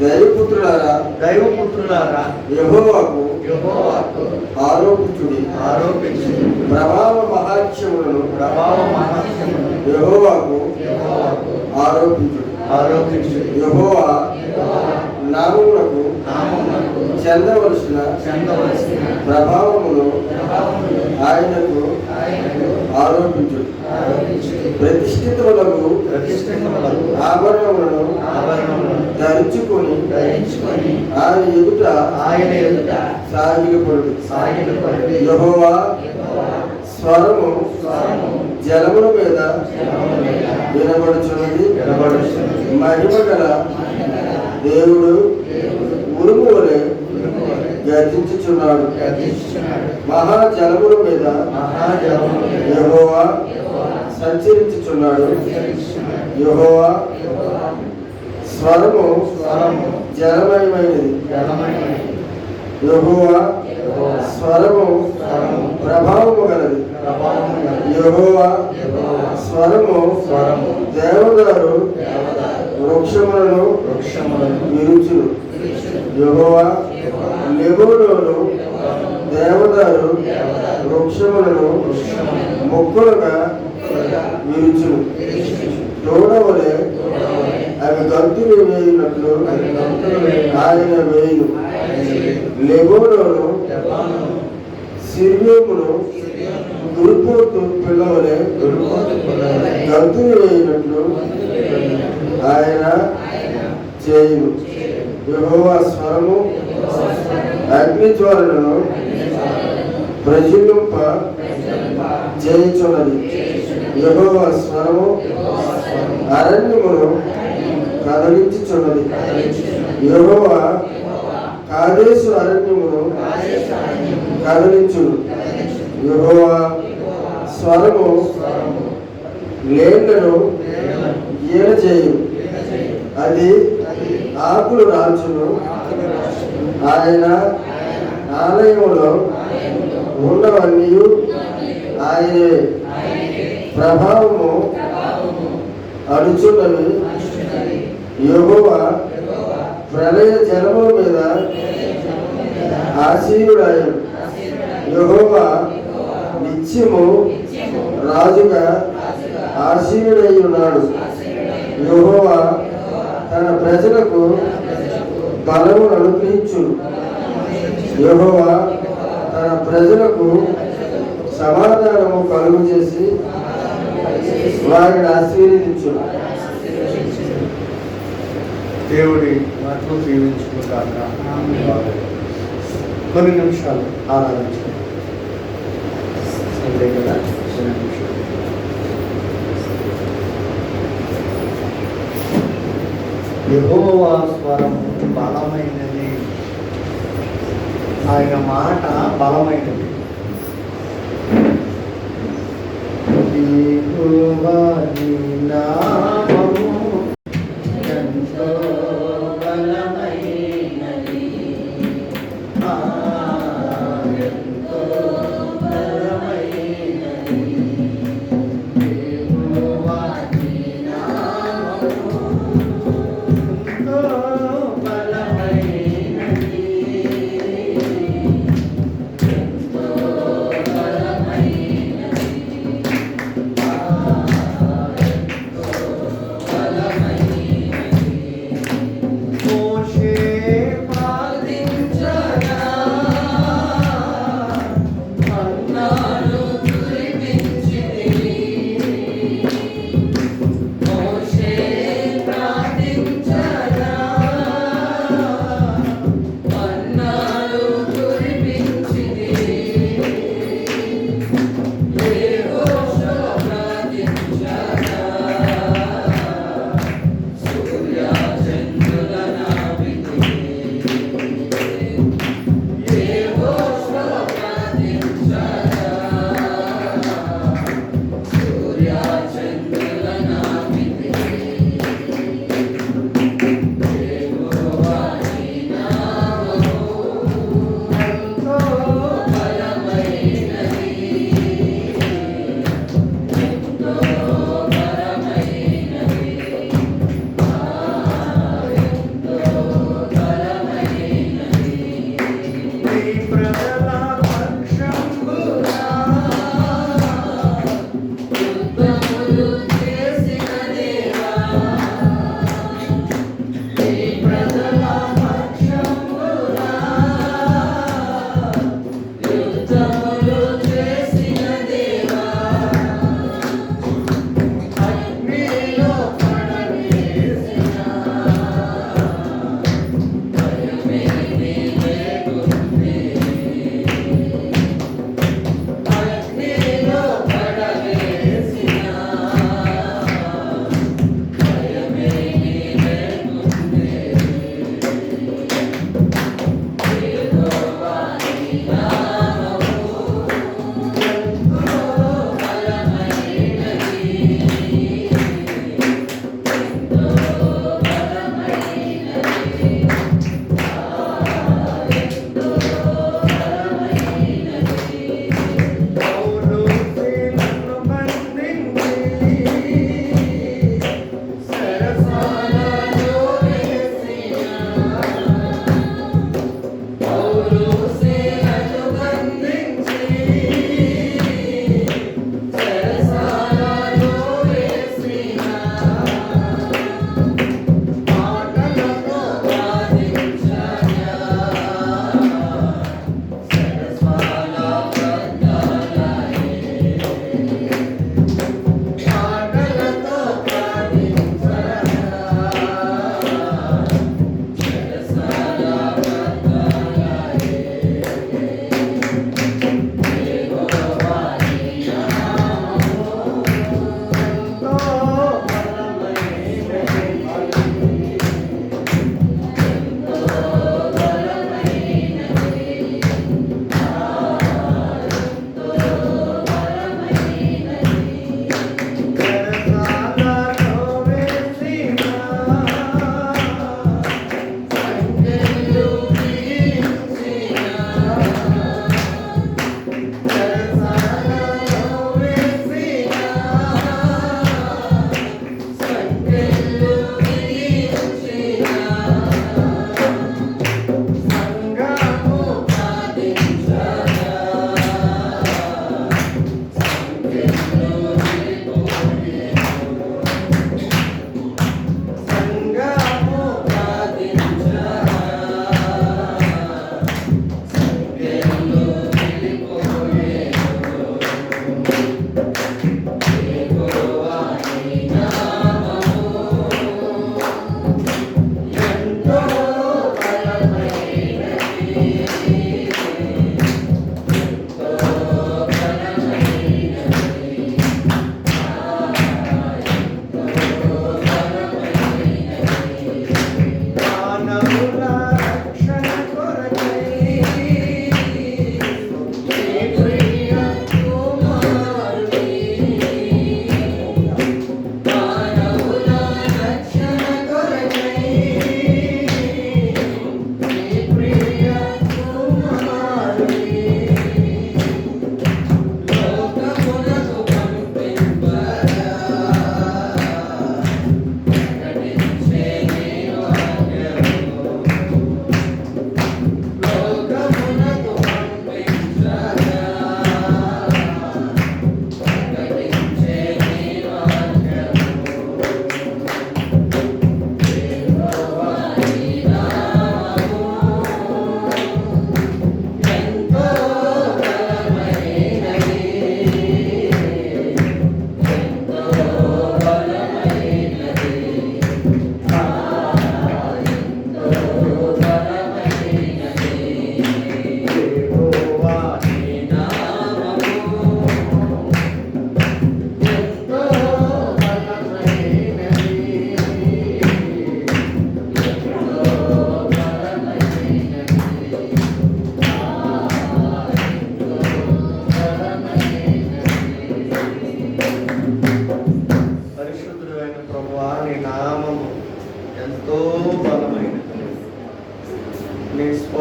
దైవపుత్రులారా యెహోవాకు ఆరోపించుడి ప్రభావ మహాత్మ్యములను యెహోవాకు ఆరోపించుడి. యెహోవా నామమునకు చెందవలసిన ప్రభావమును ఆయనకు ఆరోపించుడి. ప్రతిష్ఠితములకు ఆభరణములను ధరించుకొని ఆయన ఎదుట సాగిలపడుడి. యెహోవా స్వరము జలముల మీద వినబడుచున్నది. మహిమ గల దేవుడు ఉరుము వలె గర్జించుచున్నాడు. మహాజలముల మీద యెహోవా సంచరించుచున్నాడు. యెహోవా స్వరము జలమయమైనది. యెహోవా స్వరము ప్రభావము గలది. యెహోవా స్వరము దేవదారు వృక్షములను విరుచును. యెహోవా లెబోనోను దేవదారు వృక్షములను మొక్కలుగా విరుచును. తోడవలే అవి గంతులు వేయినట్లు ఆయన వేయును. లెబోనోను సిర్యోమును దుర్పోతు పిల్లవలే గంతులు వేయినట్లు ఆయన చేయును. యెహోవా స్వరము అగ్నిజ్వాలను ప్రజ్వలింప చేయుచున్నది. యెహోవా స్వరము అరణ్యమును కదలించుచున్నది. యెహోవా కాదేశు అరణ్యమును కదలించును. యెహోవా స్వరము లేళ్లను ఈనచేయు. అది ఆకులు రాల్చును. ఆయన ఆలయములో ఉన్నవన్నీ ఆయనే. ప్రభావము అడుచున్నవి. యెహోవా ప్రళయ జలముల మీద ఆసీనుడాయను. యెహోవా నిత్యము రాజుగా ఆసీనుడై ఉన్నాడు. యెహోవా తన ప్రజలకు బలము అనుగ్రహించును. యెహోవా తన ప్రజలకు సమాధానము కలుగు చేసి వారిని ఆశీర్వదించును. దేవుడి మాటలు దీవించుకుంటాక కొన్ని నిమిషాలు ఆరాధించండి. అంతే కదా, కొన్ని నిమిషాలు. యెహోవా స్వరం బలమైనది. ఆయన మాట బలమైనది. యెహోవా నీ నామము ఎంతో బలమైనది. ఎంతో బలమైనది. యెహోవా నీ నామము ఎంతో బలమైనది. ఎంతో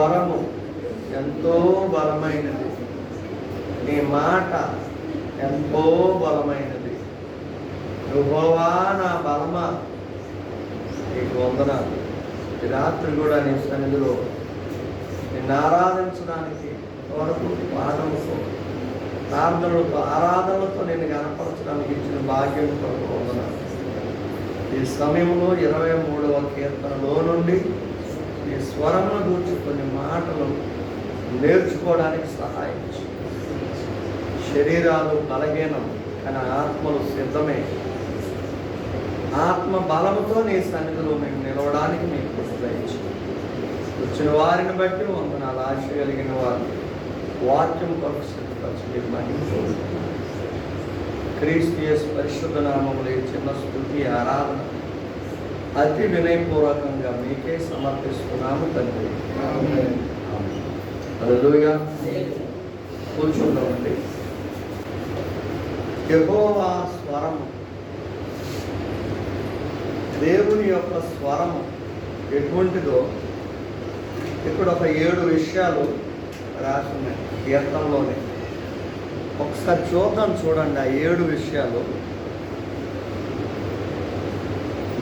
స్వరము ఎంతో బలమైనది, నీ మాట ఎంతో బలమైనది. యెహోవా నా బలమా, నీకు వందనాలు. ఈ రాత్రి కూడా నీ సన్నిధిలో నిన్ను ఆరాధించడానికి వరకు పాటలతో, ప్రార్థనలతో, ఆరాధనలతో నేను కనపరచడానికి ఇచ్చిన భాగ్యం కొరకు వందనాలు. ఈ సమయంలో 23వ కీర్తనలో నుండి ఈ స్వరమును గురించి కొన్ని మాటలు నేర్చుకోవడానికి సహాయం చేయి. శరీరాలు బలహీనం కానీ ఆత్మలు సిద్ధమే. ఆత్మ బలముతో నీ సన్నిధిలో మేము నిలవడానికి మీకు ప్రోత్సహించి వచ్చిన వారిని బట్టి వందనాలు. ఆశ కలిగిన వారు వాక్యం కొరకు సిద్ధపరచి మీరు మహిమ క్రీస్తు యేసు పరిశుద్ధ నామములో ఈ చిన్న స్తుతి ఆరాధన అతి వినయపూర్వకంగా మీకే సమర్పిస్తున్నాము తండ్రి. హల్లెలూయా. కూర్చుందామండి. యెహోవా స్వరము, దేవుని యొక్క స్వరము ఎటువంటిదో ఇక్కడ ఒక 7 విషయాలు రాసి ఉన్నాయి కీర్తనలోనే. ఒకసారి చూద్దాం, చూడండి ఆ 7 విషయాలు.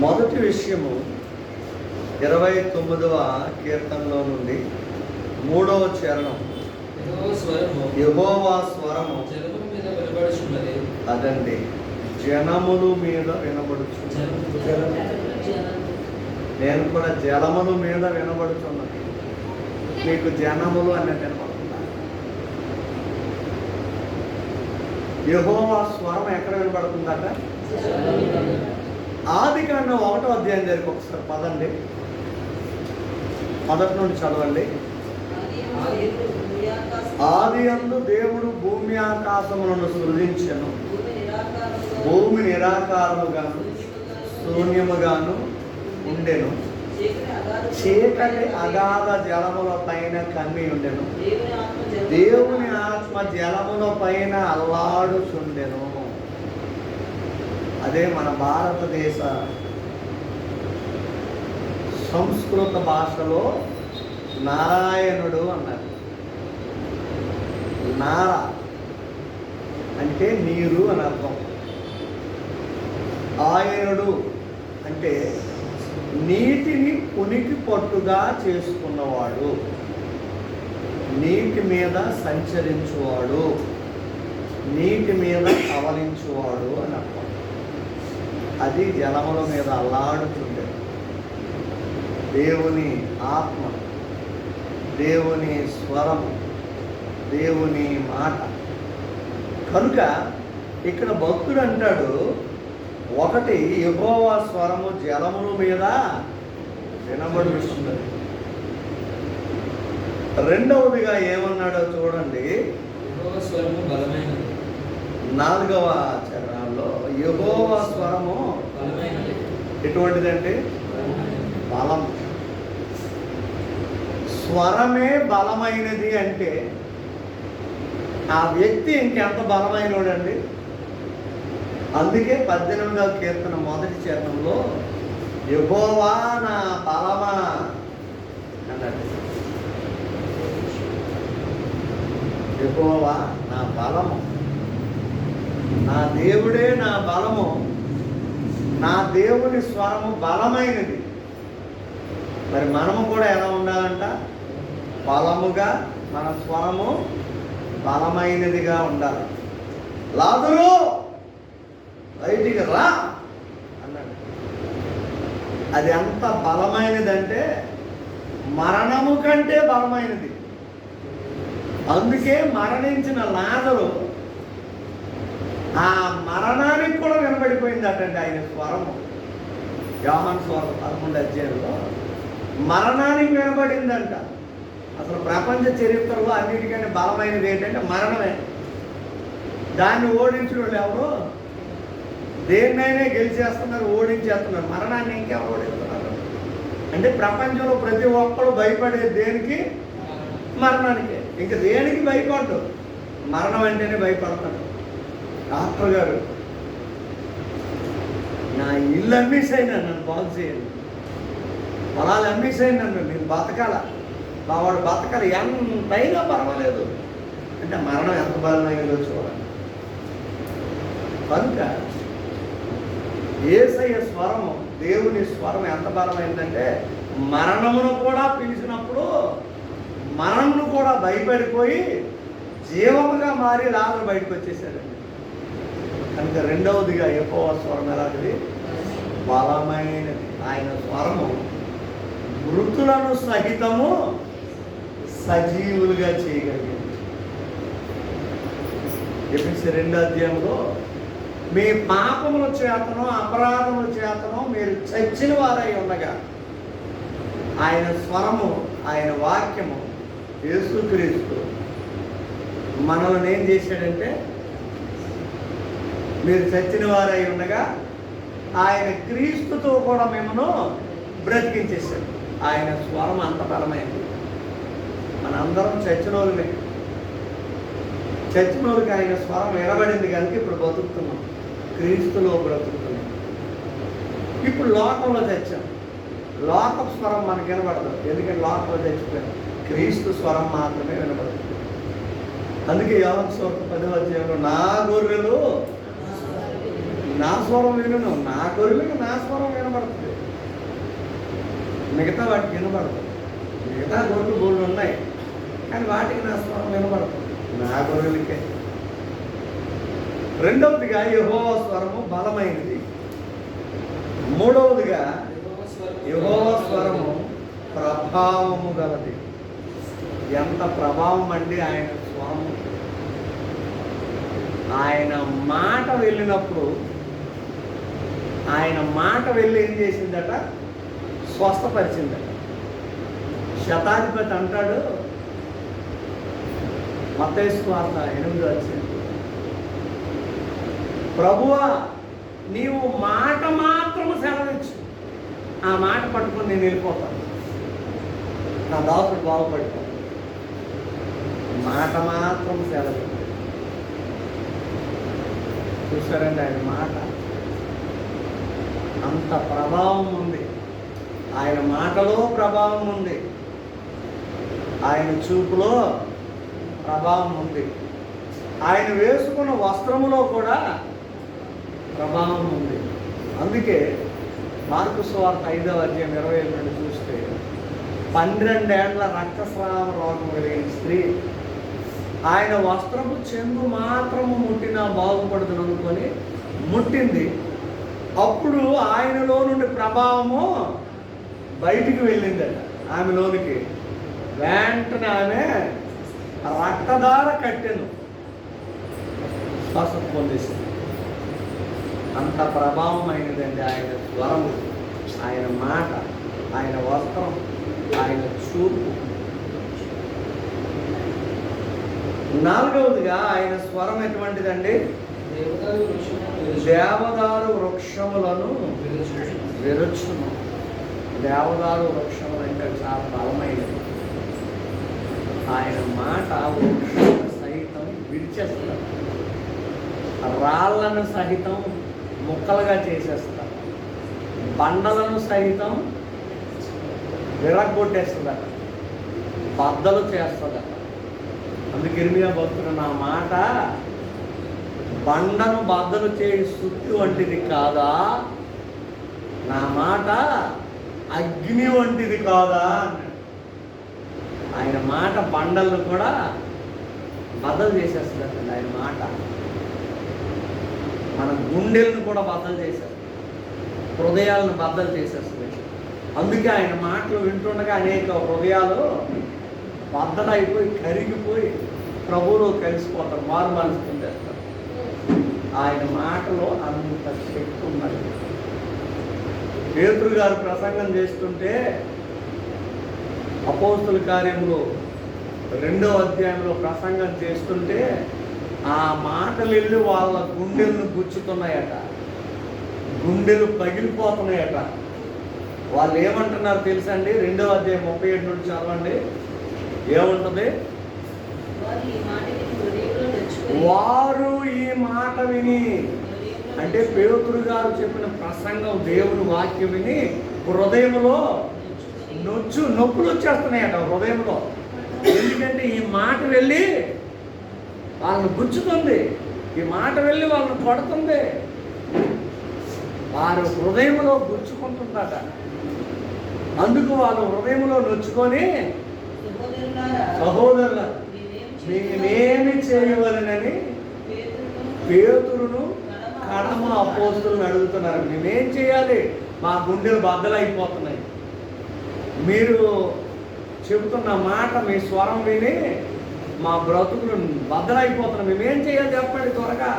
మొదటి విషయము 29వ కీర్తనలో నుండి 3వ చరణం. యెహోవా స్వరము అదండి జనములు మీద వినబడుచున్నది. నేను కూడా జలముల మీద వినబడుచున్నది. మీకు జనములు అన్నట్టు వినబడుతున్నా. యెహోవా స్వరం ఎక్కడ వినబడుతుందట? ఆదికాండం 1వ అధ్యాయం దగ్గరికి ఒకసారి పదండి. మొదటి నుండి చదవండి. ఆదియందు దేవుడు భూమి ఆకాశములను సృజించెను. భూమి నిరాకారముగాను శూన్యముగాను ఉండెను. చీకటి అగాధ జలముల పైన కమ్మి ఉండెను. దేవుని ఆత్మ జలముల పైన అల్లాడుచుండెను. అదే మన భారతదేశ సంస్కృత భాషలో నారాయణుడు అన్నారు. నార అంటే నీరు అని అర్థం. ఆయనుడు అంటే నీటిని ఉనికి పట్టుగా చేసుకున్నవాడు, నీటి మీద సంచరించువాడు, నీటి మీద కవలించువాడు అని అర్థం. అది జలముల మీద అల్లాడుతుండే దేవుని ఆత్మ, దేవుని స్వరము, దేవుని మాట. కనుక ఇక్కడ భక్తుడు అంటాడు, ఒకటి యెహోవా స్వరము జలముల మీద వినబడుతున్నది. రెండవదిగా ఏమన్నాడో చూడండి. 4వ చరణంలో యెహోవా స్వరము ఎటువంటిదంటే బలం. స్వరమే బలమైనది అంటే ఆ వ్యక్తి ఇంకెంత బలమైనోడండి. అందుకే 18వ కీర్తన మొదటి చరణంలో యెహోవా నా బలమా అన్నాడు. యెహోవా నా బలము, నా దేవుడే నా బలము, నా దేవుని స్వరము బలమైనది. మరి మనము కూడా ఎలా ఉండాలంట? బలముగా, మన స్వరము బలమైనదిగా ఉండాలి. లాజరు బయటికి రా అన్నాడు. అది ఎంత బలమైనదంటే మరణము కంటే బలమైనది. అందుకే మరణించిన లాజరు ఆ మరణానికి కూడా వినబడిపోయిందటండి ఆయన స్వరము. యోహాను స్వరం 11వ అధ్యాయంలో మరణానికి వినబడిందంట. అసలు ప్రపంచ చరిత్రలో అన్నిటికంటే బలమైనది ఏంటంటే మరణమే. దాన్ని ఓడించిన వాళ్ళు ఎవరు? దేన్నైనా గెలిచేస్తున్నారు, ఓడించేస్తున్నారు. మరణాన్ని ఇంకెవరు ఓడిస్తున్నారు? అంటే ప్రపంచంలో ప్రతి ఒక్కరు భయపడే దేనికి? మరణానికే. ఇంకా దేనికి భయపడ్డు? మరణం అంటేనే భయపడతాడు. డాక్టర్ గారు నా ఇల్లు అమ్మేసైనా నన్ను బాగు చేయండి, పొలాలు అమ్మేసైనా నన్ను, నేను బతకాల, వాడు బతకాలి, ఎంతైనా పర్వాలేదు అంటే మరణం ఎంత బలమైందో చూడండి. కనుక యేసయ్య స్వరము, దేవుని స్వరం ఎంత బలమైందంటే మరణమును కూడా పిలిచినప్పుడు మరణమును కూడా భయపడిపోయి జీవముగా మారి లాజరు బయటకు వచ్చేసాడండి. కనుక రెండవదిగా యెహోవా స్వరం ఎలాంటిది? బలమైనది. ఆయన స్వరము మృతులను సహితము సజీవులుగా చేయగలిగింది. ఎఫెసీ 2వ అధ్యాయంలో మీ పాపముల చేతనో అపరాధముల చేతనో మీరు చచ్చిన వారై ఉండగా ఆయన స్వరము, ఆయన వాక్యము, యేసుక్రీస్తు మనల్ని ఏం చేశాడంటే మీరు చచ్చిన వారై ఉండగా ఆయన క్రీస్తుతో కూడా మిమ్మను బ్రతికించేశాడు. ఆయన స్వరం అంత బలమైంది. మనందరం చచ్చిన వాళ్ళమే. చచ్చిన వాళ్ళకి ఆయన స్వరం వినబడింది కనుక ఇప్పుడు బతుకుతున్నాం, క్రీస్తులో బ్రతుకుతున్నాం. ఇప్పుడు లోకంలో చచ్చాం, లోక స్వరం మనకి వినబడదు. ఎందుకంటే లోకంలో చచ్చిపోయాం, క్రీస్తు స్వరం మాత్రమే వినబడుతుంది. అందుకే యోహాను సువార్త 10వ అధ్యాయంలో నా గొర్రెలు నా స్వరం వినును, నా గొర్రెలకు నా స్వరం వినబడుతుంది, మిగతా వాటికి వినబడదు. మిగతా గొర్రెలు గోళ్ళు ఉన్నాయి కానీ వాటికి నా స్వరం వినబడుతుంది, నా గొర్రెలకే. రెండవదిగా యెహోవా స్వరము బలమైనది. మూడవదిగా యెహోవా స్వరము ప్రభావము గలది. ఎంత ప్రభావం అండి ఆయన స్వరము! ఆయన మాట వెళ్ళినప్పుడు, ఆయన మాట వెళ్ళి ఏం చేసిందట? స్వస్థపరిచిందట. శతాధిపతి అంటాడు మత్తయి సువార్త 8వ అధ్యాయం, ప్రభువా నీవు మాట మాత్రము సెలవిచ్చు, ఆ మాట పట్టుకొని నేను వెళ్ళిపోతాను, నా దాసుడు బాగుపడిపోతాను. మాట మాత్రం సెలవు. చూసారండి, ఆయన మాట అంత ప్రభావం ఉంది. ఆయన మాటలో ప్రభావం ఉంది, ఆయన చూపులో ప్రభావం ఉంది, ఆయన వేసుకున్న వస్త్రములో కూడా ప్రభావం ఉంది. అందుకే మార్కు సువార్త 5వ అధ్యాయం 27 నుండి చూస్తే 12 ఏళ్ల రక్తస్రావ రోగం కలిగిన స్త్రీ ఆయన వస్త్రపు చెంగు మాత్రము ముట్టినా బాగుపడుతుంది అనుకొని ముట్టింది. అప్పుడు ఆయనలో నుండి ప్రభావము బయటికి వెళ్ళిందట ఆమెలోనికి. వెంటనే ఆమె రక్తధార కట్టెను స్వస్థత పొందేసింది. అంత ప్రభావమైనదండి ఆయన స్వరము, ఆయన మాట, ఆయన వస్త్రం, ఆయన చూపు. నాలుగవదిగా ఆయన స్వరం ఎటువంటిదండి? దేవదారు వృక్షములను విరుచును. దేవదారు వృక్షములు అంటే చాలా బలమైనది. ఆయన మాట వృక్షములను సహితం విడిచేస్తారు, రాళ్లను సహితం ముక్కలుగా చేసేస్తారు, బండలను సహితం విరగొట్టేస్తుందట, బద్దలు చేస్తుందట. అందుకే ఇర్మియా భక్తుడు నా మాట బండను బద్దలు చేయి సుత్తి వంటిది కాదా, నా మాట అగ్ని వంటిది కాదా అన్నాడు. ఆయన మాట బండలను కూడా బద్దలు చేసేస్తుందండి. ఆయన మాట మన గుండెలను కూడా బద్దలు చేసేస్తుంది, హృదయాలను బద్దలు చేసేస్తుంది. అందుకే ఆయన మాటలు వింటుండగా అనేక హృదయాలు బద్దలైపోయి కరిగిపోయి ప్రభువులో కలిసిపోతారు, మారు మనసు పొందేస్తారు. ఆయన మాటలో అంత శక్తి ఉన్నది. పేతురు గారు ప్రసంగం చేస్తుంటే అపోస్తుల కార్యములు 2వ అధ్యాయంలో ప్రసంగం చేస్తుంటే ఆ మాటలు వెళ్ళి వాళ్ళ గుండెలను గుచ్చుతున్నాయట, గుండెలు పగిలిపోతున్నాయట. వాళ్ళు ఏమంటున్నారు తెలుసండి? 2వ అధ్యాయం 37 నుండి చదవండి. ఏముంటుంది? వారు ఈ మాట విని, అంటే పేతురు గారు చెప్పిన ప్రసంగం, దేవుని వాక్యం విని హృదయంలో నొప్పులు వచ్చేస్తున్నాయట హృదయంలో. ఎందుకంటే ఈ మాట వెళ్ళి వాళ్ళని గుచ్చుతుంది, ఈ మాట వెళ్ళి వాళ్ళని కొడుతుంది, వారు హృదయంలో గుచ్చుకుంటుందట. అందుకు వాళ్ళు హృదయంలో నొచ్చుకొని, సహోదరుల మేమేమి చేయవలనని పేతురును కడమ అపోస్తులను అడుగుతున్నారు. మేమేం చేయాలి? మా గుండెలు బద్దలైపోతున్నాయి, మీరు చెబుతున్న మాట, మీ స్వరం విని మా బ్రతుకులు బద్దలైపోతున్నాం, మేమేం చేయాలి చెప్పండి త్వరగా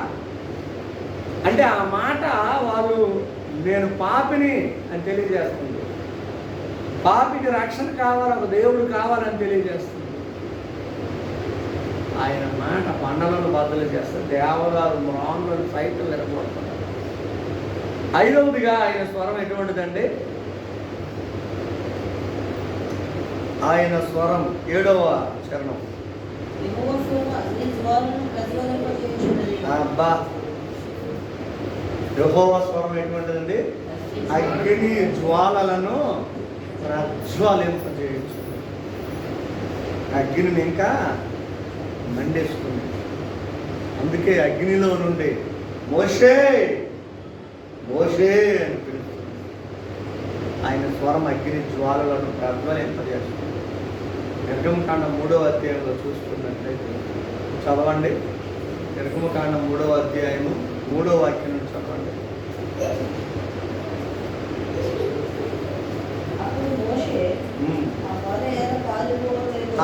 అంటే ఆ మాట వాళ్ళు నేను పాపిని అని తెలియజేస్తుంది. పాపికి రక్షణ కావాలి, ఒక దేవుడు కావాలని తెలియజేస్తుంది. ఆయన మాట బండలను బద్దలు చేస్తారు, దేవదారు మ్రాన్లను సైతం విరగొడుతున్నారు. ఐదవదిగా ఆయన స్వరం ఎటువంటిదండి? ఆయన స్వరం 7వ చరణం. అబ్బా, యెహోవా స్వరం ఎటువంటిదండి? అగ్ని జ్వాలలను ప్రజ్వలింపజేయచ్చు. అగ్నిని ఇంకా మండేస్తుంది. అందుకే అగ్నిలో నుండి మోషే మోషే అని పిలుస్తుంది. ఆయన స్వరం అగ్ని జ్వాలలను ప్రజ్వలింపజేస్తుంది. నిర్గమకాండం 3వ అధ్యాయంలో చూసుకున్నట్లయితే చదవండి. నిర్గమకాండం 3వ అధ్యాయము 3వ వాక్యం నుంచి చదవండి.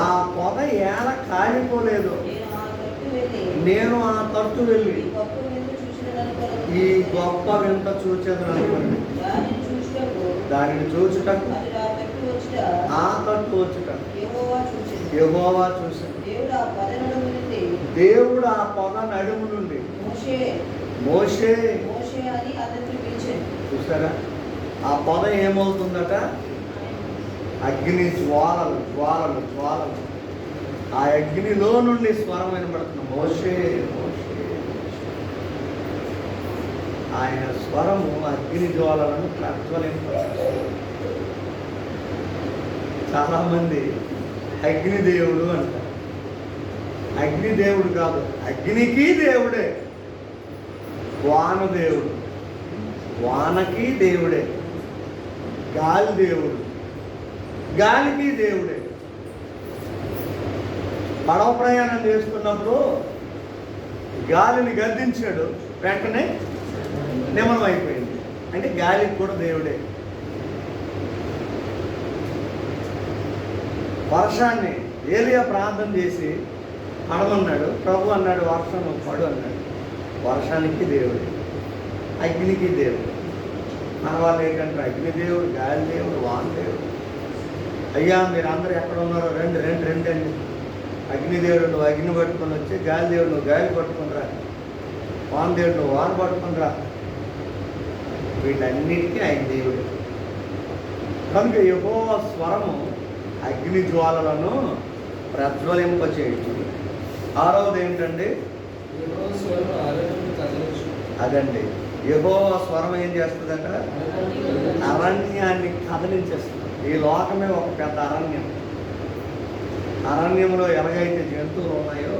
ఆ పొద ఏల కాలిపోలేదు, నేను ఆ తట్టు వెళ్ళి ఈ గొప్ప వింత చూచేదని అనుకోండి. దానిని చూచుటకు ఆ తట్టు వచ్చుట యెహోవా చూశాడు. దేవుడు ఆ పొద నడుము నుండి మోషే చూసారా? ఆ పొద ఏమవుతుందట? అగ్ని జ్వాలలు జ్వాలలు జ్వాలలు. ఆ అగ్నిలో నుండి స్వరం వినబడుతుంది, మోషే మోషే. ఆయన స్వరము అగ్ని జ్వాలలను ప్రజ్వలింపజేస్తుంది. చాలామంది అగ్నిదేవుడు అంటారు. అగ్నిదేవుడు కాదు, అగ్నికి దేవుడే. వానదేవుడు, వానకి దేవుడే. గాలి దేవుడు, గాలికి దేవుడే. పడవ ప్రయాణం చేస్తున్నప్పుడు గాలిని గద్దించాడు, వెంటనే నిమలం అయిపోయింది. అంటే గాలికి కూడా దేవుడే. వర్షాన్ని ఏలియా ప్రార్థన చేసి పడమన్నాడు, ప్రభు అన్నాడు వర్షం పడు అన్నాడు. వర్షానికి దేవుడే, అగ్నికి దేవుడు. మన వాళ్ళు ఏంటంటే అగ్నిదేవుడు, గాలి దేవుడు, వానదేవుడు. అయ్యా మీరు అందరూ ఎక్కడ ఉన్నారో రండి రండి రండి అండి. అగ్నిదేవుడు నువ్వు అగ్ని పట్టుకొని వచ్చి, గాలి దేవుడు నువ్వు గాలి పట్టుకొని రా, వానదేవుడు నువ్వు వాన పట్టుకొని రా. వీటన్నిటికీ ఆయన దేవుడు. కనుక యెహోవా స్వరము అగ్ని జ్వాలలను ప్రజ్వలింపచేయచ్చు. 6వది ఏంటండి? అదండి, యెహోవా స్వరం ఏం చేస్తుందంట? అరణ్యాన్ని కదిలించేస్తుంది. ఈ లోకమే ఒక పెద్ద అరణ్యం. అరణ్యంలో ఎలాగైతే జంతువులు ఉన్నాయో,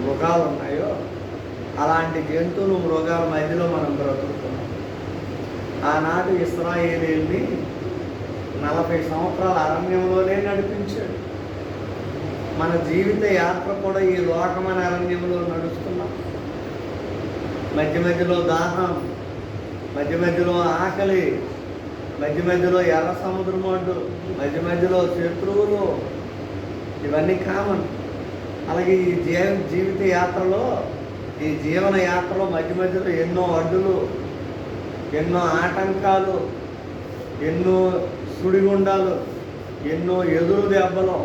మృగాలు ఉన్నాయో, అలాంటి జంతువులు మృగాల మధ్యలో మనం బ్రతుకుతున్నాం. ఆనాడు ఇశ్రాయేలీయుల్ని 40 సంవత్సరాల అరణ్యంలోనే నడిపించాడు. మన జీవిత యాత్ర కూడా ఈ లోకమైన అరణ్యంలో నడుస్తున్నాం. మధ్య మధ్యలో దాహం, మధ్య మధ్యలో ఆకలి, మధ్య మధ్యలో ఎర్ర సముద్రం ఒడ్డు, మధ్య మధ్యలో శత్రువులు, ఇవన్నీ కామన్. అలాగే ఈ జీవిత యాత్రలో, ఈ జీవన యాత్రలో మధ్య మధ్యలో ఎన్నో అడ్డులు, ఎన్నో ఆటంకాలు, ఎన్నో సుడిగుండాలు, ఎన్నో ఎదురు దెబ్బలు,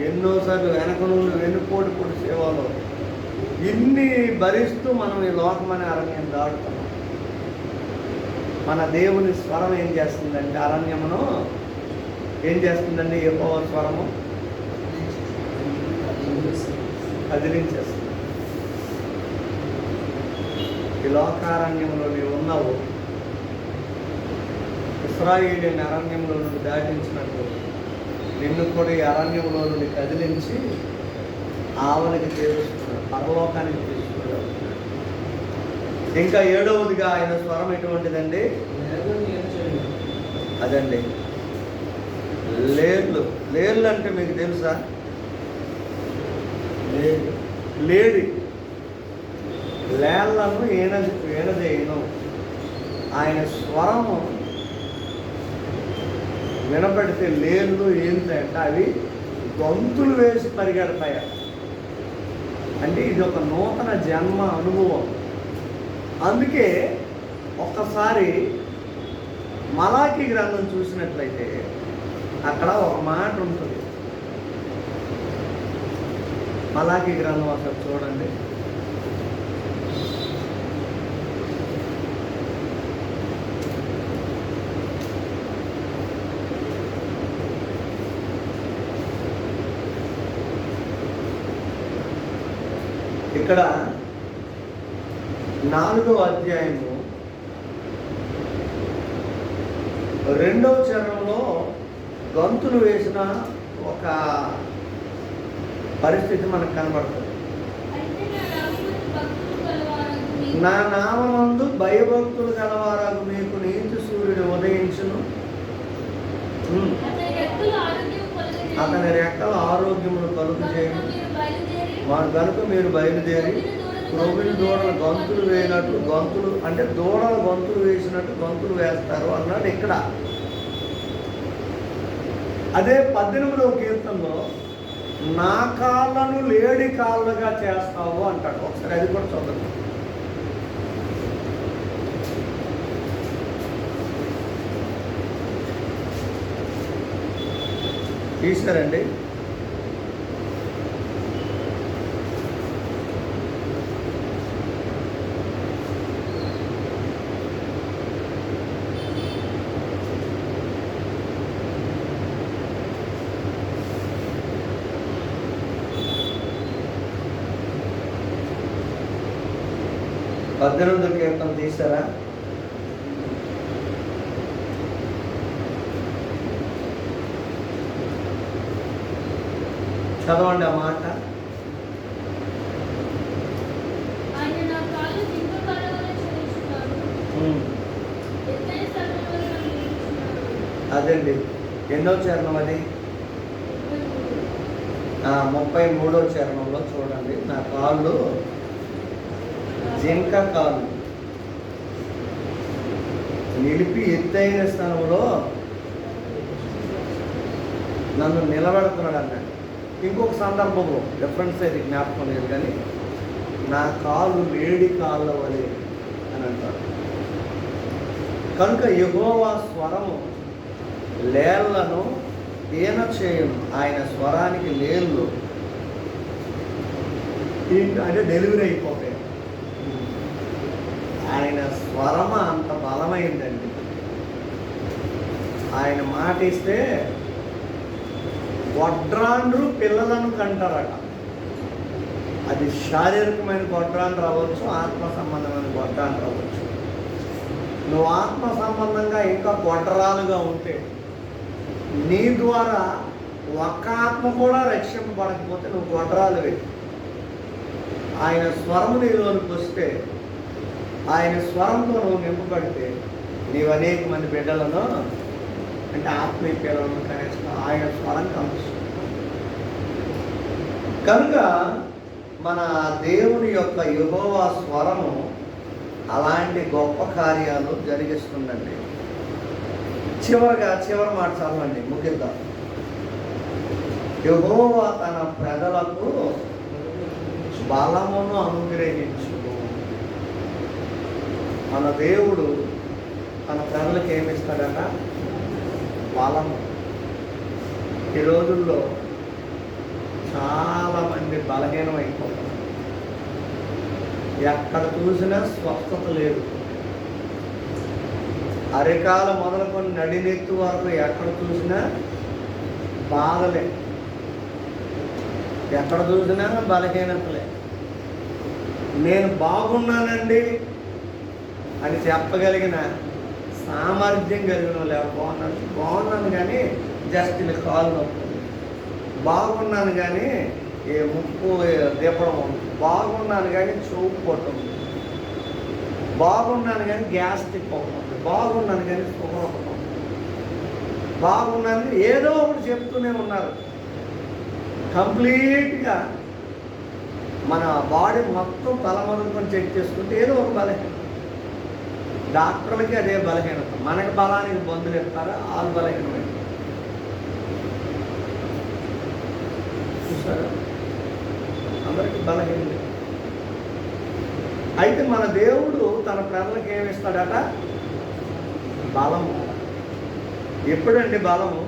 ఎన్నోసార్లు వెనక నుండి వెనుపోటు పొడిసేవాళ్ళు. ఇన్ని భరిస్తూ మనం ఈ లోకమనే అరణ్యం దాడుతున్నాం. మన దేవుని స్వరం ఏం చేస్తుందంటే అరణ్యమును ఏం చేస్తుందండి? యెహోవా స్వరము కదిలించేస్తుంది. ఈ లోకారణ్యంలో నీవు ఉన్నావు. ఇశ్రాయేలుని అరణ్యంలో నుండి దాటించినట్టు నిన్ను కూడా ఈ అరణ్యంలో నుండి కదిలించి ఆవలికి చేరుస్తున్నాడు, పరలోకానికి తీసుకున్నాడు. ఇంకా 7వదిగా ఆయన స్వరం ఎటువంటిదండి? అదండి లేర్లు. లేర్లు అంటే మీకు తెలుసా? లేడి లేళ్లను ఏనదేయను. ఆయన స్వరము వినపడితే లేళ్ళు ఏంటంటే అవి గొంతులు వేసి పరిగెడతాయి. అంటే ఇది ఒక నూతన జన్మ అనుభవం. అందుకే ఒక్కసారి మలాకీ గ్రంథం చూసినట్లయితే అక్కడ ఒక మాట ఉంటుంది. మలాకీ గ్రంథం అసలు చూడండి. ఇక్కడ 4వ అధ్యాయము 2వ చరణంలో గంతులు వేసిన ఒక పరిస్థితి మనకు కనబడుతుంది. నా నామమందు భయభక్తులు కలవారకు మీకు నీతి సూర్యుడు ఉదయించును, అతని రెక్కల ఆరోగ్యమును కలుగు చేయను. కనుక మీరు బయలుదేరి క్రొవ్విన దూడలు గంతులు వేయనట్లు, గంతులు అంటే దూడలు గంతులు వేసినట్టు గంతులు వేస్తారు అన్నాడు ఇక్కడ. అదే 18వ కీర్తనలో నా కాళ్ళను లేడి కాళ్ళుగా చేస్తావు అంటాడు. ఒకసారి అది కూడా చూద్దాం. తీసారండి. పద్దెనిమిది కీర్తన తీసారా? చదవండి ఆ మాట. అదండి ఎన్నో చరణం అది? 33వ చరణంలో చూడండి. నా కాళ్ళు జింక కాళ్ళు నిలిపి ఎత్తైన స్థానంలో నన్ను నిలబెడుతున్నాడు అన్నాడు. ఇంకొక సందర్భంలో రెఫరెన్స్ అయితే జ్ఞాపకం లేదు కానీ నా కాళ్ళు వేడి కాళ్ళ వలె అని అంటాడు. కనుక యెహోవా స్వరము లేళ్లను ఈన చేయును. ఆయన స్వరానికి లేళ్ళు అంటే డెలివరీ అయిపోతాయి. ఆయన స్వరమ అంత బలమైందండి. ఆయన మాట ఇస్తే వడ్రాండ్రు పిల్లలను కంటారట. అది శారీరకమైన గొడ్రాండ్రు అవ్వచ్చు, ఆత్మ సంబంధమైన గొడ్రాండ్రు అవ్వచ్చు. నువ్వు ఆత్మ సంబంధంగా ఇంకా గొడ్రాలుగా ఉంటే నీ ద్వారా ఒక్క ఆత్మ కూడా రక్షింపబడకపోతే నువ్వు గొడ్రాలువే. ఆయన స్వరము నీలోనికి వస్తే, ఆయన స్వరంతో నువ్వు నింపబడితే నీవు అనేక మంది బిడ్డలను అంటే ఆత్మీయ పిల్లలను కనెక్ట్ ఆయన స్వరం కలుస్తుంది. కనుక మన దేవుని యొక్క యెహోవా స్వరము అలాంటి గొప్ప కార్యాలు జరిగిస్తుందండి. చివరి మాట చదవండి, ముగిద్దాం. యెహోవా తన ప్రజలకు బలమును అనుగ్రహించు. మన దేవుడు తన ప్రజలకు ఏమిస్తాడట? బలము. ఈ రోజుల్లో చాలామంది బలహీనం అయిపోతున్నారు. ఎక్కడ చూసినా స్వస్థత లేదు. అరికాల మొదలుకొని నడినెత్తు వరకు ఎక్కడ చూసినా బాధలే, ఎక్కడ చూసినా బలహీనతలే. నేను బాగున్నానండి అని చెప్పగలిగిన సామర్థ్యం కలిగిన వాళ్ళు ఎవరు బాగున్నాను కానీ జస్ట్ ఇలా కాలు నొప్పి, బాగున్నాను కానీ ఏ ముక్కు దీపడం ఉంది, బాగున్నాను కానీ చెవు పొట్టం, బాగున్నాను కానీ గ్యాస్ట్రిక్ ఒకటి, బాగున్నాను కానీ షుగర్ ఒకటి, బాగున్నాను ఏదో ఒకటి చెప్తూనే ఉన్నారు. కంప్లీట్గా మన బాడీ మొత్తం తల మొదలుకొని చెక్ చేసుకుంటే ఏదో ఒక బలహీనత. డాక్టర్లకి అదే బలహీనత. మనకి బలానికి మందులు ఇస్తారా, వాళ్ళు బలహీనమైన చూసారా, అందరికీ బలహీనత. అయితే మన దేవుడు తన ప్రజలకు ఏమిస్తాడట? బలము. ఎప్పుడండి బలము?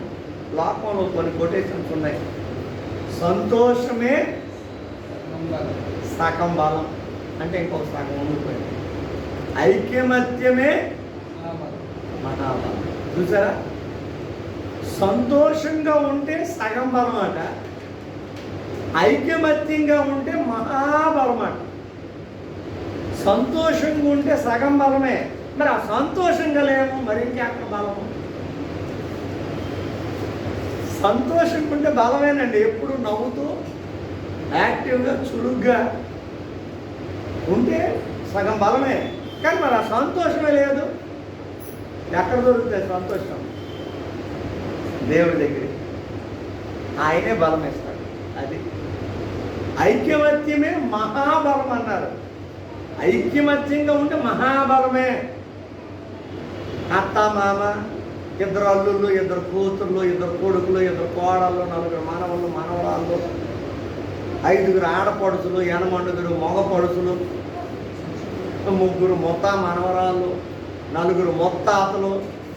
లోకంలో కొన్ని కొటేషన్స్ ఉన్నాయి. సంతోషమే సగం బలం అంటే ఇంకొక సగం ఉండిపోయింది. ఐక్యమత్యమే మహాబలం. చూసారా, సంతోషంగా ఉంటే సగం బలం అట, ఐక్యమత్యంగా ఉంటే మహాబలం అట. సంతోషంగా ఉంటే సగం బలమే, మరి ఆ సంతోషంగా లేము, మరి ఇంకెక్కడ బలము? సంతోషంగా ఉంటే బలమేనండి. ఎప్పుడు నవ్వుతూ యాక్టివ్గా చురుగ్గా ఉంటే సగం బలమే. కానీ మరి ఆ సంతోషమే లేదు. ఎక్కడ దొరుకుతుంది సంతోషం? దేవుడి దగ్గర. ఆయనే బలం ఇస్తాడు. అది ఐక్యమత్యమే మహాబలం అన్నారు. ఐక్యమత్యంగా ఉంటే మహాబలమే. అత్త మామ, ఇద్దరు అల్లుళ్ళు, ఇద్దరు కూతుర్లు, ఇద్దరు కొడుకులు, ఇద్దరు కోడళ్ళు, నలుగురు మనవళ్ళు మనవరాళ్ళు, 5 ఆడపడుచులు, 8 మగ పడుచులు, 3 మొత్త మనవరాళ్ళు, 4 మొత్తాతలు,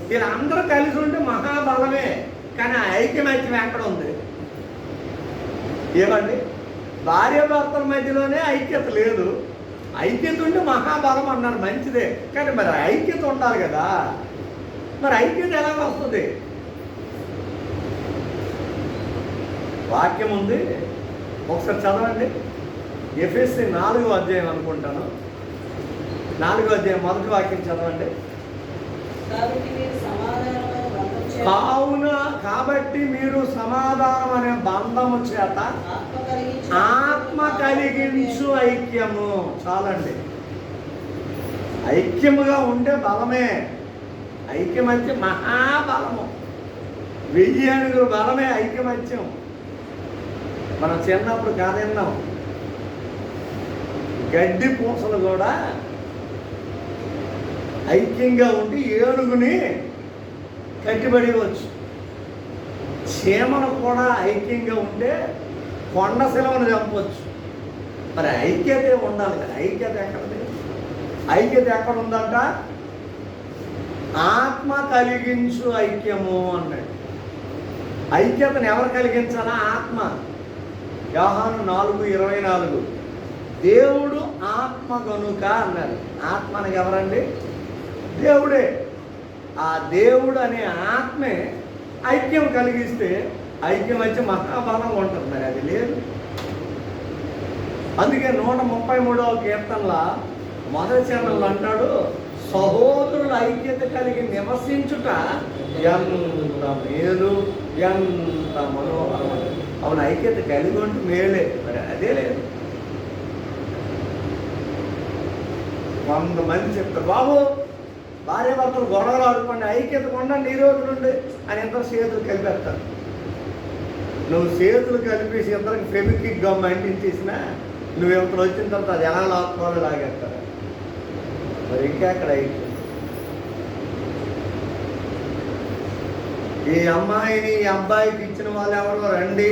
వీళ్ళందరూ కలిసి ఉంటే మహాబలమే. కానీ ఆ ఐక్యమత్యం ఎక్కడ ఉంది? ఏమండి, భార్యాభర్తల మధ్యలోనే ఐక్యత లేదు. ఐక్యత ఉంటే మహాబలం అన్నారు, మంచిదే. కానీ మరి ఐక్యత ఉండాలి కదా. మరి ఐక్యత ఎలాగ వస్తుంది? వాక్యం ఉంది, ఒకసారి చదవండి. ఎఫెసీ 4వ అధ్యాయం అనుకుంటాను. 4వ అధ్యాయం 1వ వాక్యం చదవండి. కాబట్టి మీరు సమాధానం అనే బంధము చేత ఆత్మ కలిగించు ఐక్యము. చాలండి. ఐక్యముగా ఉండే బలమే. ఐక్యమత్యం మహాబలము. 1000 ఏనుగుల బలమే ఐక్యమత్యం. మనం చిన్నప్పుడు కాదన్నాం, గడ్డి పూసలు కూడా ఐక్యంగా ఉండి ఏనుగుని కట్టిబడివచ్చు. చీమను కూడా ఐక్యంగా ఉంటే కొండ శిలవను చంపవచ్చు. మరి ఐక్యత ఉండాలి కదా. ఐక్యత ఎక్కడది? ఐక్యత ఎక్కడ ఉందంట? ఆత్మ కలిగించు ఐక్యము అన్నాడు. ఐక్యతను ఎవరు కలిగించాలా? ఆత్మ. యోహాను 4:24 దేవుడు ఆత్మ గనుక అన్నారు. ఆత్మ అనగా ఎవరండి? దేవుడే. ఆ దేవుడు అనే ఆత్మే ఐక్యం కలిగిస్తే ఐక్యం వచ్చి మహాబలం ఉంటుంది. మరి అది లేదు. అందుకే 133వ కీర్తనలో మొదటి చరణంలో అంటాడు, సహోదరుల ఐక్యత కలిగి నివసించుట ఎంత మేలు, ఎంత మనోహరం. అవును, ఐక్యత కలిగి ఉంటే మేలే. మరి అదే లేదు. 100 మంది చెప్తారు, బాబు భార్యాభర్తలు గొడవలు ఆడుకోండి, ఐక్యత కొండండి ఈ రోజు నుండి అని ఇద్దరు చేతులు కలిపేస్తారు. నువ్వు చేతులు కలిపేసి ఇద్దరికి ఫెవిక్విక్ గమ్ అంటించేసినా నువ్వు ఇవతలు వచ్చిన తర్వాత అది ఎలా లాక్కోవాలో లాగేస్తారు. మరి ఇంకా అక్కడ ఐక్యం. ఈ అమ్మాయిని ఈ అబ్బాయికి ఇచ్చిన వాళ్ళు ఎవరో రండి,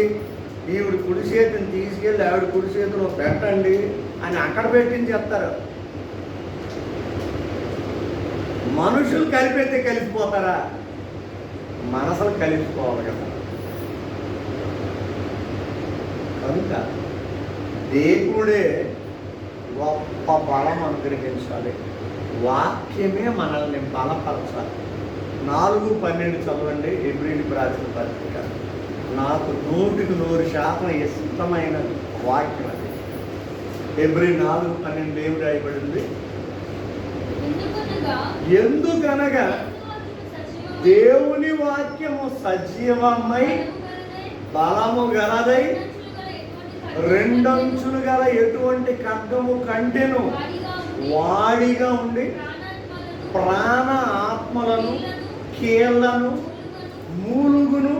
ఈవిడ కుడి చేతిని తీసుకెళ్ళి ఆవిడ కుడి చేతిలో పెట్టండి అని అక్కడ పెట్టించి చెప్తారు. మనుషులు కలిపైతే కలిసిపోతారా? మనసులు కలిసిపోవాలి కదా. కనుక దేవుడే గొప్ప బలం అనుగ్రహించాలి. వాక్యమే మనల్ని బలపరచాలి. 4:12 చదవండి. హెబ్రీయులకు రాసిన పత్రిక. నాకు 100% ఇష్టమైన వాక్యం అది. హెబ్రీ 4:12 ఏమి రాయబడింది? ఎందుకనగా దేవుని వాక్యము సజీవమై బలము గలదై రెండంచులు గల ఎటువంటి ఖడ్గము కంటెను వాడిగా ఉండి ప్రాణ ఆత్మలను కీళ్లను మూలుగును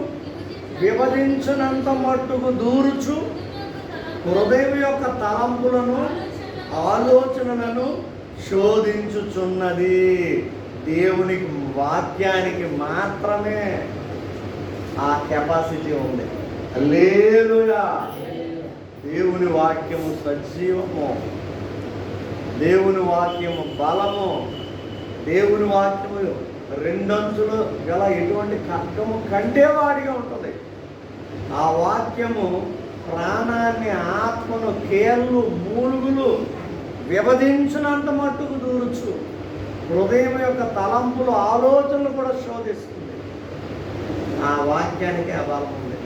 విభజించినంత మట్టుకు దూరుచు హృదయం యొక్క తలంపులను ఆలోచనలను శోధించుచున్నది. దేవునికి వాక్యానికి మాత్రమే ఆ కెపాసిటీ ఉంది. హల్లెలూయా. దేవుని వాక్యము సజీవము, దేవుని వాక్యము బలము, దేవుని వాక్యము రెండంచులు గల ఎటువంటి ఖడ్గము కంటే వాడిగా ఉంటుంది. ఆ వాక్యము ప్రాణాన్ని ఆత్మను కీళ్ళు మూలుగులు విభజించినంత మట్టుకు దూరుచు హృదయం యొక్క తలంపులు ఆలోచనలు కూడా శోధిస్తుంది. ఆ వాక్యానికి ఆ బలం ఉంది.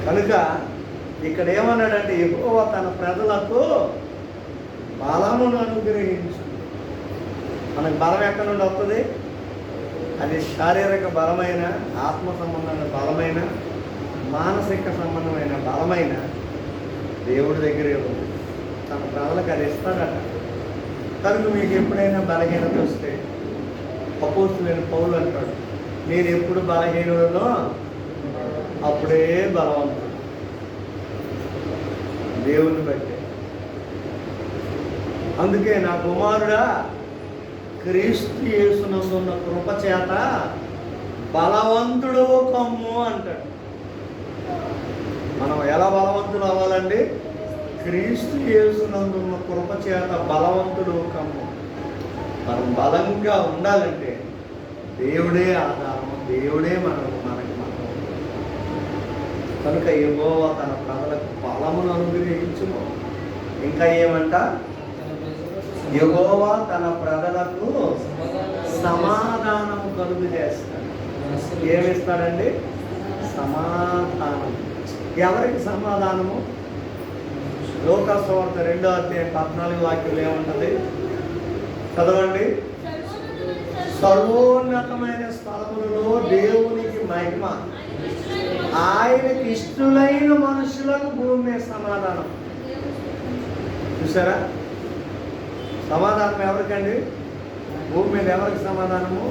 కనుక ఇక్కడ ఏమన్నాడంటే యెహోవా తన ప్రజలకు బలమును అనుగ్రహించు. మనకు బలం ఎక్కడి నుండి వస్తుంది? అది శారీరక బలమైన, ఆత్మ సంబంధమైన బలమైన, మానసిక సంబంధమైన బలమైన దేవుడి దగ్గరే ఉంది. తన ప్రజలకు అది ఇస్తాడట. కనుక మీకు ఎప్పుడైనా బలహీనత వస్తే అపోస్తలుడైన పౌలు అంటాడు, నేను ఎప్పుడు బలహీనుడనో అప్పుడే బలవంతుడు. దేవుని బట్టి. అందుకే నా కుమారుడా క్రీస్తు యేసునందున్న కృప చేత బలవంతుడు కమ్ము అంటాడు. మనం ఎలా బలవంతులు అవ్వాలండి? క్రీస్తు యేసునందున్న కృప చేత బలవంతుడు కమ్ము. మనం బలంగా ఉండాలంటే దేవుడే ఆధారము, దేవుడే మనకి మనం. కనుక యెహోవా తన ప్రజలకు బలమును అనుగ్రహించును. ఇంకా ఏమంట? యెహోవా తన ప్రజలకు సమాధానము కలుగు చేస్తాడు. ఏమిస్తాడండి? సమాధానం. ఎవరికి సమాధానము? లోకాసు సువార్త 2వ అధ్యాయం 14 వాక్యంలో ఏముంటుంది? చదవండి. సర్వోన్నతమైన స్థలములలో దేవునికి మహిమ, ఆయనకి ఇష్టలైన మనుషులకు భూమి మీద సమాధానం. చూసారా? సమాధానం ఎవరికండి? భూమి మీద ఎవరికి సమాధానము?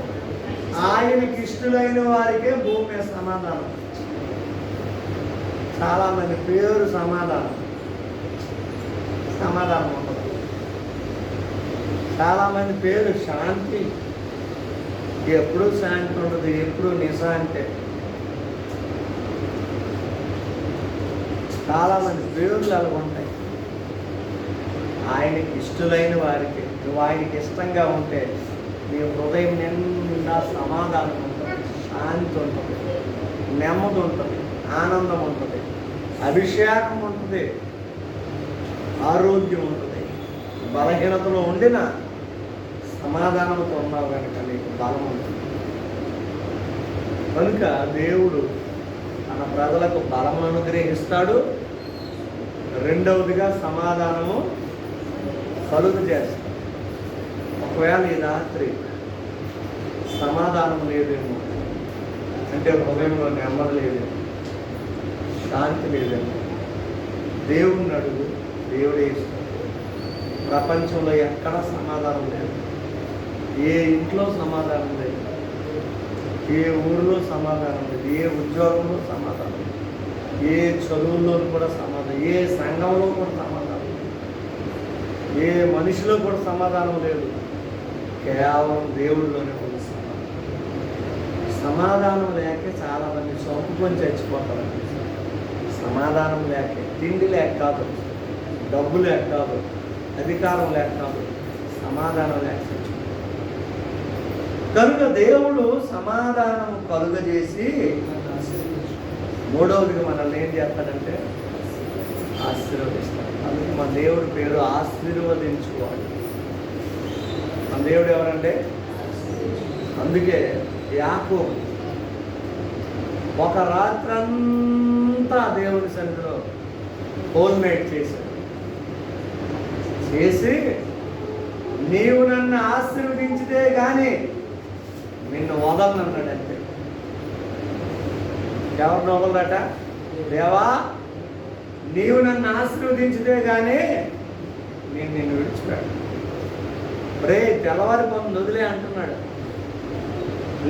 ఆయనకి ఇష్టలైన వారికే భూమి మీద సమాధానం. చాలామంది పేరు సమాధానం ఉండదు. చాలామంది పేరు శాంతి, ఎప్పుడు శాంతి ఉండదు, ఎప్పుడు నిశాంతే. చాలామంది పేర్లు అలా ఉంటాయి. ఆయనకి ఇష్టలైన వారికి, నువ్వు ఆయనకి ఇష్టంగా ఉంటే నీ హృదయం నిండా సమాధానం ఉంటుంది, శాంతి ఉంటుంది, నెమ్మది ఉంటుంది, ఆనందం ఉంటుంది, అభిషేకం ఉంటుంది, ఆరోగ్యం ఉంటుంది. బలహీనతలో ఉండిన సమాధానంతో ఉన్నావు కనుక నీకు బలం ఉంటుంది. కనుక దేవుడు తన ప్రజలకు బలము అనుగ్రహిస్తాడు. రెండవదిగా సమాధానము కలుగు చేస్తాడు. ఒకవేళ ఈ రాత్రి సమాధానం లేదేమో, అంటే హృదయంలో నెమ్మది లేదేమో, శాంతి లేదేమో, దేవుడిని అడుగు, దేవుడే ఇస్తాడు. ప్రపంచంలో ఎక్కడ సమాధానం లేదు. ఏ ఇంట్లో సమాధానం లేదు, ఏ ఊరిలో సమాధానం లేదు, ఏ ఉద్యోగంలో సమాధానం లేదు, ఏ చదువుల్లో కూడా సమాధానం, ఏ సంఘంలో కూడా సమాధానం లేదు, ఏ మనిషిలో కూడా సమాధానం లేదు. కేవలం దేవుడిలోనే ఉంది సమాధానం. సమాధానం లేక చాలామంది చంపుకొని చచ్చిపోతారు. సమాధానం లేక, తిండి లేక కాదు, డబ్బు లేక కాదు, అధికారం లేక కాదు, సమాధానం లేక చచ్చిపోతారు. కనుక దేవుడు సమాధానం కలుగజేసి మూడవదిగా మనల్ని ఏం చేస్తాడంటే ఆశీర్వదిస్తాడు. అందుకే మన దేవుడి పేరు ఆశీర్వదించుకోవాలి. మన దేవుడు ఎవరంటే? అందుకే యాకోబు ఒక రాత్రంతా దేవుడి సన్నిధిలో హోల్ నైట్ చేసి నీవు నన్ను ఆశీర్వదించితే కానీ నిన్ను వదలనన్నాడు అంతే. ఎవరిని వదలరట? దేవా నీవు నన్ను ఆశీర్వదించితే కానీ నేను నిన్ను విడిచిపెట్టాను. రే తెల్లవారి పొంది వదిలే అంటున్నాడు.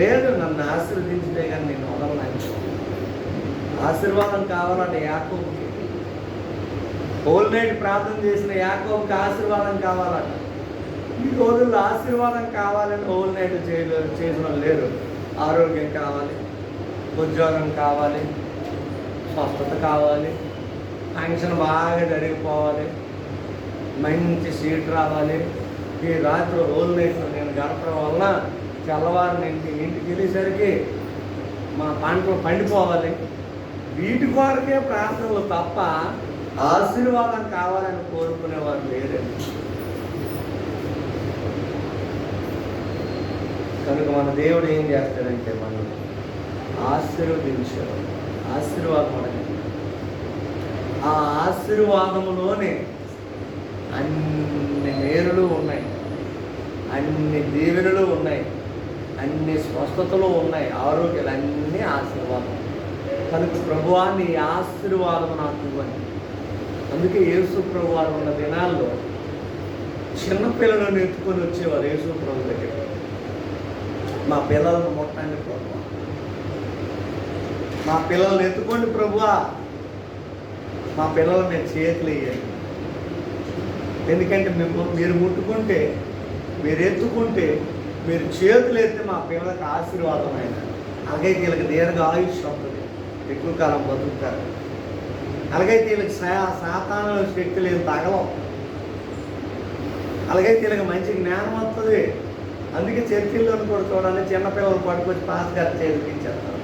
లేదు, నన్ను ఆశీర్వదించితే కానీ నేను వదలను. ఆశీర్వాదం కావాలంట యాకోబుకి. హోల్ నైట్ ప్రార్థన చేసిన యాకోబుకి ఆశీర్వాదం కావాలంట. ఈ రోజుల్లో ఆశీర్వాదం కావాలని హోల్ నైట్ చేసిన లేరు. ఆరోగ్యం కావాలి, ఉద్యోగం కావాలి, స్వస్థత కావాలి, ఫంక్షన్ బాగా జరిగిపోవాలి, మంచి సీట్ రావాలి. ఈ రాత్రి హోల్ నైట్ నేను గడపడం వలన తెల్లవారిని ఇంటికి వెళ్ళేసరికి మా పంటలు పండిపోవాలి. వీటి కొరకే ప్రార్థనలు తప్ప ఆశీర్వాదం కావాలని కోరుకునేవారు లేరండి. కనుక మన దేవుడు ఏం చేస్తాడంటే మనం ఆశీర్వదించేవాడు. ఆశీర్వాదం అడగండి. ఆ ఆశీర్వాదములోనే అన్ని మేలులు ఉన్నాయి, అన్ని దీవెనలు ఉన్నాయి, అన్ని స్వస్థతలు ఉన్నాయి, ఆరోగ్యాలు అన్నీ ఆశీర్వాదం. కనుక ప్రభువా నీ ఆశీర్వాదం నాకు ఇవ్వండి. అందుకే యేసు ప్రభు వారు ఉన్న దినాల్లో చిన్నపిల్లలను ఎత్తుకొని వచ్చేవారు యేసు ప్రభు దగ్గర. మా పిల్లలను ముట్టండి ప్రభువా, మా పిల్లల్ని ఎత్తుకోండి ప్రభువా, మా పిల్లలు నేను చేతులు వేయండి. ఎందుకంటే మీరు ముట్టుకుంటే, మీరు ఎత్తుకుంటే, మీరు చేతులు ఎత్తే మా పిల్లలకు ఆశీర్వాదం అయినా. అలాగే వీళ్ళకి దీర్ఘ ఆయుష్ ఉంటుంది, ఎక్కువ కాలం బతుకుతారు. అలాగైతే వీళ్ళకి సాతాను శక్తులు ఏం తగలవు. అలాగైతే వీళ్ళకి మంచి జ్ఞానం వస్తుంది. అందుకే చర్చిల్లో కూడా చూడాలి, చిన్నపిల్లలు పట్టుకొచ్చి పాస్ గారు చేతికిచ్చేస్తారు.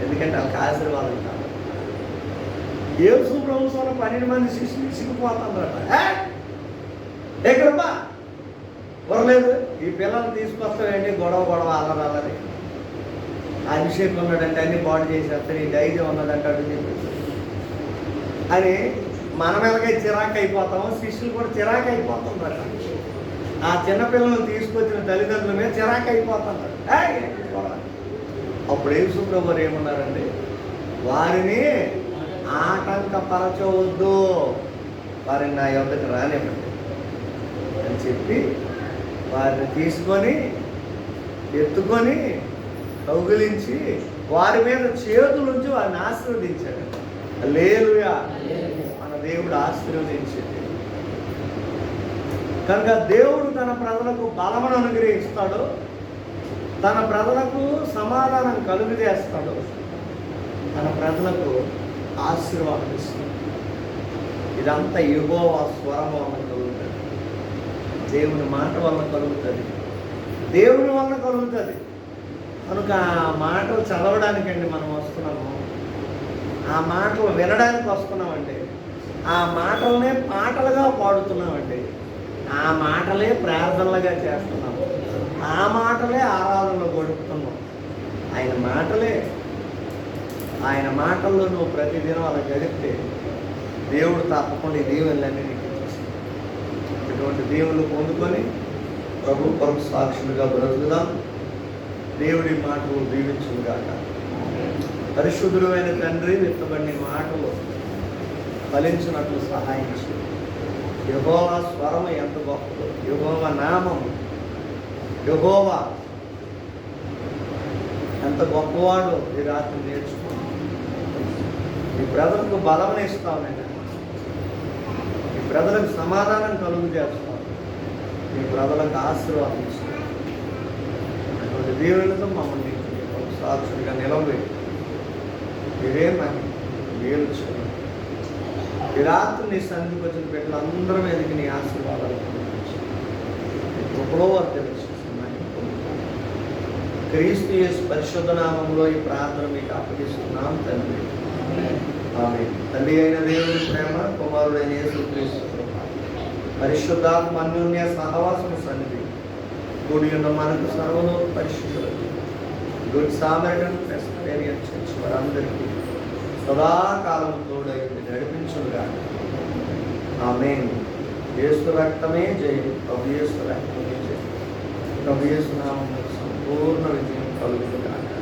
ఎందుకంటే వాళ్ళకి ఆశీర్వాదం కావాలి. యేసు ప్రభువులో 12 మంది శిష్యులు విసిగిపోతుందట. ఎక్కడమ్మా వరలేదు, ఈ పిల్లల్ని తీసుకొస్తావేంటి, గొడవ అల్లరి అభిషేకం ఉన్నాడంటే అన్ని పాడు చేసేస్తాడు, ఈ ధైర్యం ఉన్నదంటే అటు చెప్పేసి అని మనం ఎలాగై చిరాకు అయిపోతాము, శిష్యులు కూడా చిరాకు అయిపోతుందట. ఆ చిన్నపిల్లలను తీసుకొచ్చిన తల్లిదండ్రుల మీద చిరాకు అయిపోతున్నారు. అప్పుడు యేసు ప్రభువు ఏమన్నారండి, వారిని ఆటంకపరచవద్దు, వారిని నా యొద్దకు రానివ్వండి అని చెప్పి వారిని తీసుకొని ఎత్తుకొని కౌగిలించి వారి మీద చేతులుంచి వారిని ఆశీర్వదించాడు. హల్లెలూయా, మన దేవుడు ఆశీర్వదించాడు. కనుక దేవుడు తన ప్రజలకు బలమును అనుగ్రహిస్తాడు, తన ప్రజలకు సమాధానం కలుగు చేస్తాడు, తన ప్రజలకు ఆశీర్వాదం ఇస్తాడు. ఇదంతా యెహోవా స్వరం వల్ల కలుగుతుంది, దేవుని మాట వల్ల కలుగుతుంది, దేవుని వల్ల కలుగుతుంది. కనుక ఆ మాటలు చదవడానికండి మనం వస్తున్నాము, ఆ మాటలు వినడానికి వస్తున్నామండి, ఆ మాటలనే పాటలుగా పాడుతున్నామండి, ఆ మాటలే ప్రార్థనలుగా చేస్తున్నాము, ఆ మాటలే ఆరాధనలో గడుపుతున్నాం. ఆయన మాటల్లో నువ్వు ప్రతిదినం అలా గడిపితే దేవుడు తప్పకుండా ఈ దీవెనలన్నీ నీకు ఇచ్చేస్తాడు. ఇటువంటి దీవెనలు పొందుకొని ప్రభు కొరకు సాక్షులుగా బ్రతుకుదాం. దేవుడి మాటలు దీవించుగాక. పరిశుద్ధుడు అయిన తండ్రి, విత్తబడిన మాటలు ఫలించినట్లు సహాయం చేయి. యెహోవా స్వరము ఎంత గొప్పదో, యెహోవా నామము, యెహోవా ఎంత గొప్పవాడో ఈ రాత్రి నేర్చుకోండి. ఈ ప్రజలకు బలమని ఇస్తావు నేను, ఈ ప్రజలకు సమాధానం కలుగు చేస్తావు, ఈ ప్రజలకు ఆశీర్వాదం ఇస్తావు. అటువంటి దీవెనలతో మమ్మల్ని సాక్షులుగా నిలబడి మీరే నాకు మేలు చేయండి. ఈ రాత్రి నీ సన్నిధికి వచ్చిన బిడ్డలందరి మీదకి నీ ఆశీర్వాదాలు కృపలో వర్తించేస్తున్నాయి. క్రీస్తు యేసు పరిశుద్ధ నామంలో ఈ ప్రార్థన మీకు అప్పగిస్తున్నాం తండ్రి. ఆమేన్. తండ్రి అయిన దేవుని ప్రేమ, కుమారుడైన యేసుక్రీస్తు కృప, పరిశుద్ధాత్మ అన్యోన్య సహవాసం సన్నిధి కూడి ఉన్న మనకు సర్వలో పరిశుద్ధులకు గుడ్ సామరిటన్ ప్రెస్బిటేరియన్ చర్చ్ వారందరికీ సదాకాలం తోడై నడిపించుగా. ఆమేన్. యేసు రక్తమే జయం, ప్రభు యేసు రక్తమే జయం, ప్రభు యేసు నామములో సంపూర్ణ విజయం కలుగుతుంది.